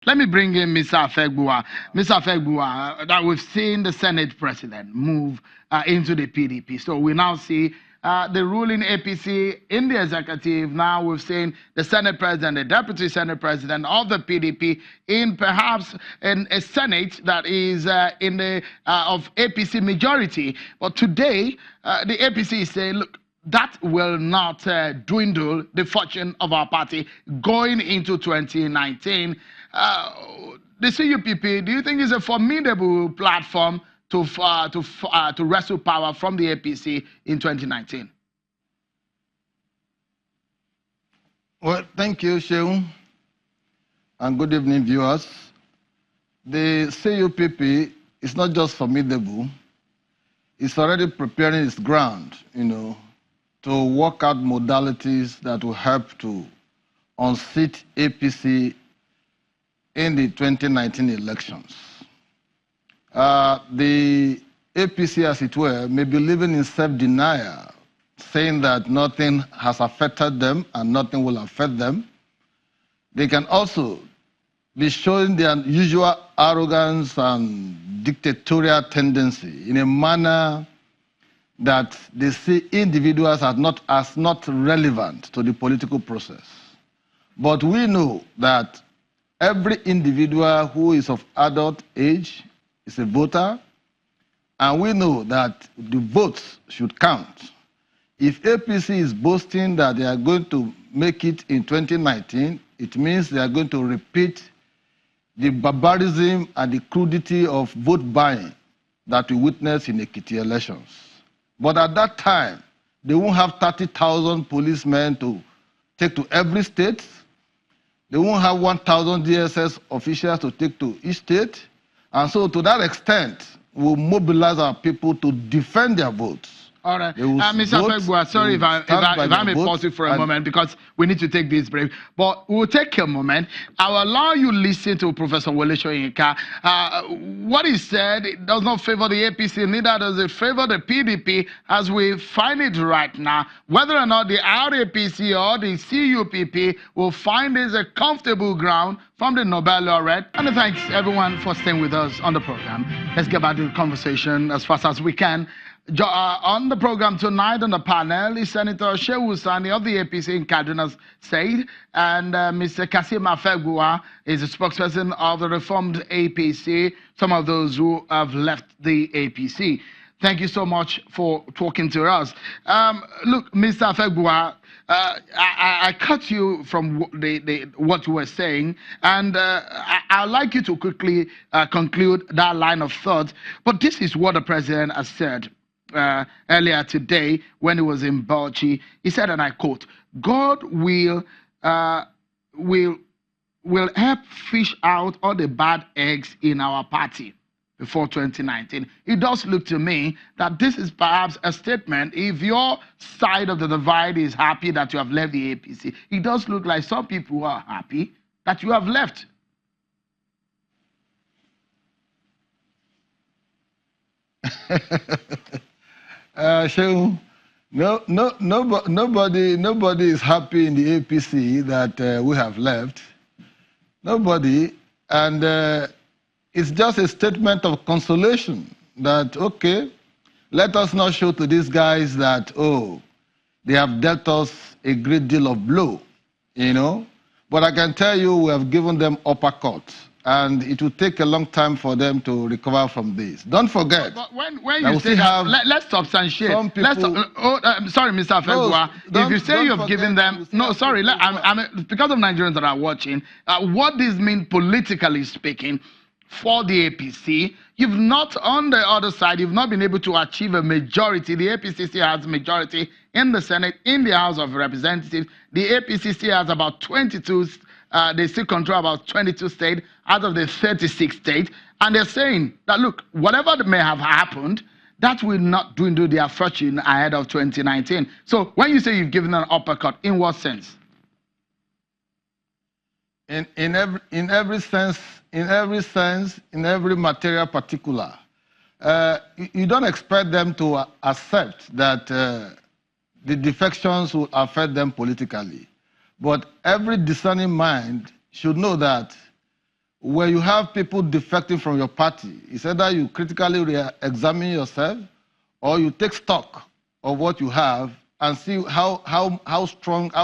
Let me bring in Mr. Afegbua. Mr. Afegbua, that we've seen the Senate president move into the PDP. So we now see the ruling APC in the executive. Now we've seen the Senate president, the deputy Senate president of the PDP in perhaps in a Senate that is in the of APC majority. But today, the APC is saying, look, that will not dwindle the fortune of our party going into 2019. The CUPP, do you think is a formidable platform to wrestle power from the APC in 2019? Well, thank you, Sheung, and good evening, viewers. The CUPP is not just formidable; it's already preparing its ground, to work out modalities that will help to unseat APC in the 2019 elections. The APC, as it were, may be living in self-denial, saying that nothing has affected them and nothing will affect them. They can also be showing their usual arrogance and dictatorial tendency in a manner that they see individuals as not relevant to the political process. But we know that every individual who is of adult age is a voter, and we know that the votes should count. If APC is boasting that they are going to make it in 2019, it means they are going to repeat the barbarism and the crudity of vote buying that we witnessed in Ekiti elections. But at that time, they won't have 30,000 policemen to take to every state. They won't have 1,000 DSS officials to take to each state. And so to that extent, we'll mobilize our people to defend their votes. All right. Mr. Afegbua, sorry if I may pause you for a moment because we need to take this break. But we'll take a moment. I will allow you to listen to Professor Wole Soyinka. What he said it does not favor the APC, neither does it favor the PDP as we find it right now. Whether or not the RAPC or the CUPP will find this a comfortable ground from the Nobel laureate. And thanks everyone for staying with us on the program. Let's get back to the conversation as fast as we can. On the program tonight on the panel is Senator Shehu Sani of the APC in Kaduna State, and Mr. Kasim Afegbua is the spokesperson of the reformed APC, some of those who have left the APC. Thank you so much for talking to us. Look, Mr. Afegbua, I cut you from what you were saying, and I'd like you to quickly conclude that line of thought. But this is what the president has said earlier today when he was in Bauchi. He said, and I quote, God will help fish out all the bad eggs in our party before 2019. It does look to me that this is perhaps a statement. If your side of the divide is happy that you have left the APC, it does look like some people are happy that you have left. Shehu, nobody is happy in the APC that we have left. Nobody, and it's just a statement of consolation that, okay, let us not show to these guys that, oh, they have dealt us a great deal of blow, But I can tell you we have given them uppercut, and it will take a long time for them to recover from this. Don't forget. But when you say that, let's substantiate. Sorry, Mr. Afegbua. If you say you have given them, no, sorry, because of Nigerians that are watching, what this means politically speaking for the APC, you've not, on the other side, you've not been able to achieve a majority. The APC still has a majority in the Senate, in the House of Representatives. The APC still has about 22 they still control about 22 states out of the 36 states. And they're saying that, look, whatever may have happened, that will not dwindle their fortune ahead of 2019. So when you say you've given an uppercut, in what sense? In every sense, in every material particular. You don't expect them to accept that the defections will affect them politically. But every discerning mind should know that where you have people defecting from your party, it's either you critically re-examine yourself or you take stock of what you have and see how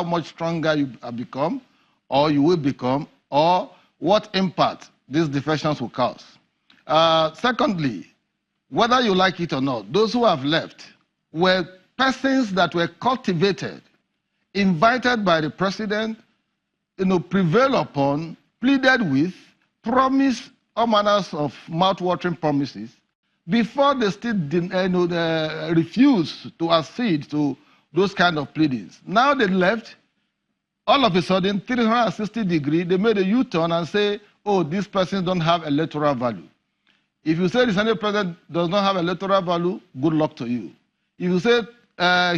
much stronger you have become or you will become, or what impact these defections will cause. Secondly, whether you like it or not, those who have left were persons that were cultivated, invited by the president, prevailed upon, pleaded with, promised all manners of mouth-watering promises before they still refused to accede to those kind of pleadings. Now they left, all of a sudden, 360 degrees, they made a U-turn and say, oh, these persons don't have electoral value. If you say the Senate president does not have electoral value, good luck to you. If you say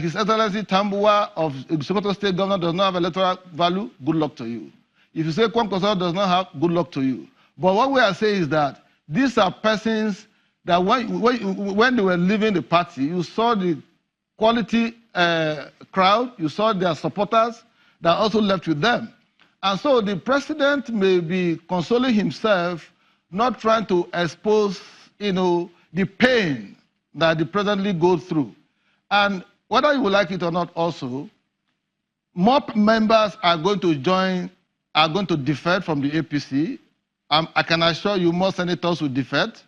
His Excellency Tambua of Sokoto State Governor does not have electoral value, good luck to you. If you say Kwankwaso does not have, good luck to you. But what we are saying is that these are persons that when they were leaving the party, you saw the quality crowd, you saw their supporters that also left with them. And so the president may be consoling himself, not trying to expose, the pain that the president goes through. And whether you will like it or not also, more members are going to defect from the APC. I can assure you more senators will defect.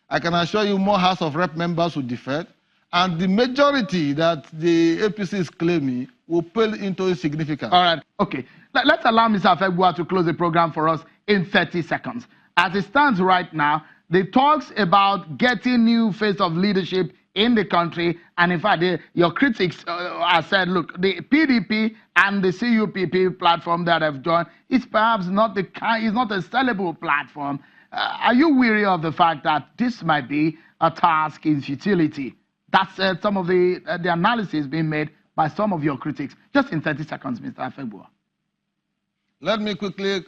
I can assure you more House of Rep members will defect. And the majority that the APC is claiming will pale into insignificance. All right, okay. Let's allow Mr. Afegbua to close the program for us in 30 seconds. As it stands right now, the talks about getting new face of leadership in the country, and in fact, your critics have said, look, the PDP and the CUPP platform that have joined is perhaps not a sellable platform. Are you weary of the fact that this might be a task in futility? That's some of the analysis being made by some of your critics. Just in 30 seconds, Mr. Afegbua. Let me quickly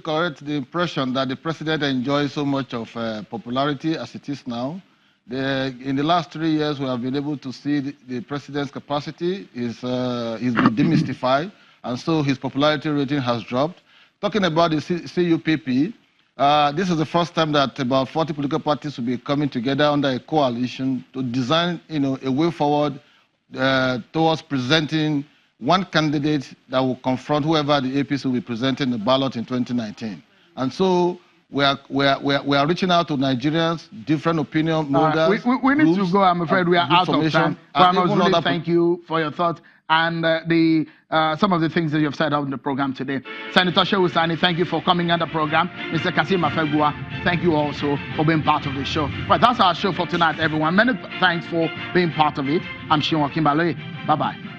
correct the impression that the president enjoys so much of popularity as it is now. In the last 3 years, we have been able to see the president's capacity is been demystified, and so his popularity rating has dropped. Talking about the CUPP, this is the first time that about 40 political parties will be coming together under a coalition to design, a way forward towards presenting one candidate that will confront whoever the APC will be presenting the ballot in 2019. And so we are reaching out to Nigerians, different opinion holders. We need to go. I'm afraid we are out of time. But I must really thank you for your thoughts and some of the things that you have said on the program today. Senator Shehu Sani, thank you for coming on the program. Mr. Kasim Afegbua, thank you also for being part of the show. But that's our show for tonight, everyone. Many thanks for being part of it. I'm Shion Kimbaloye. Bye-bye.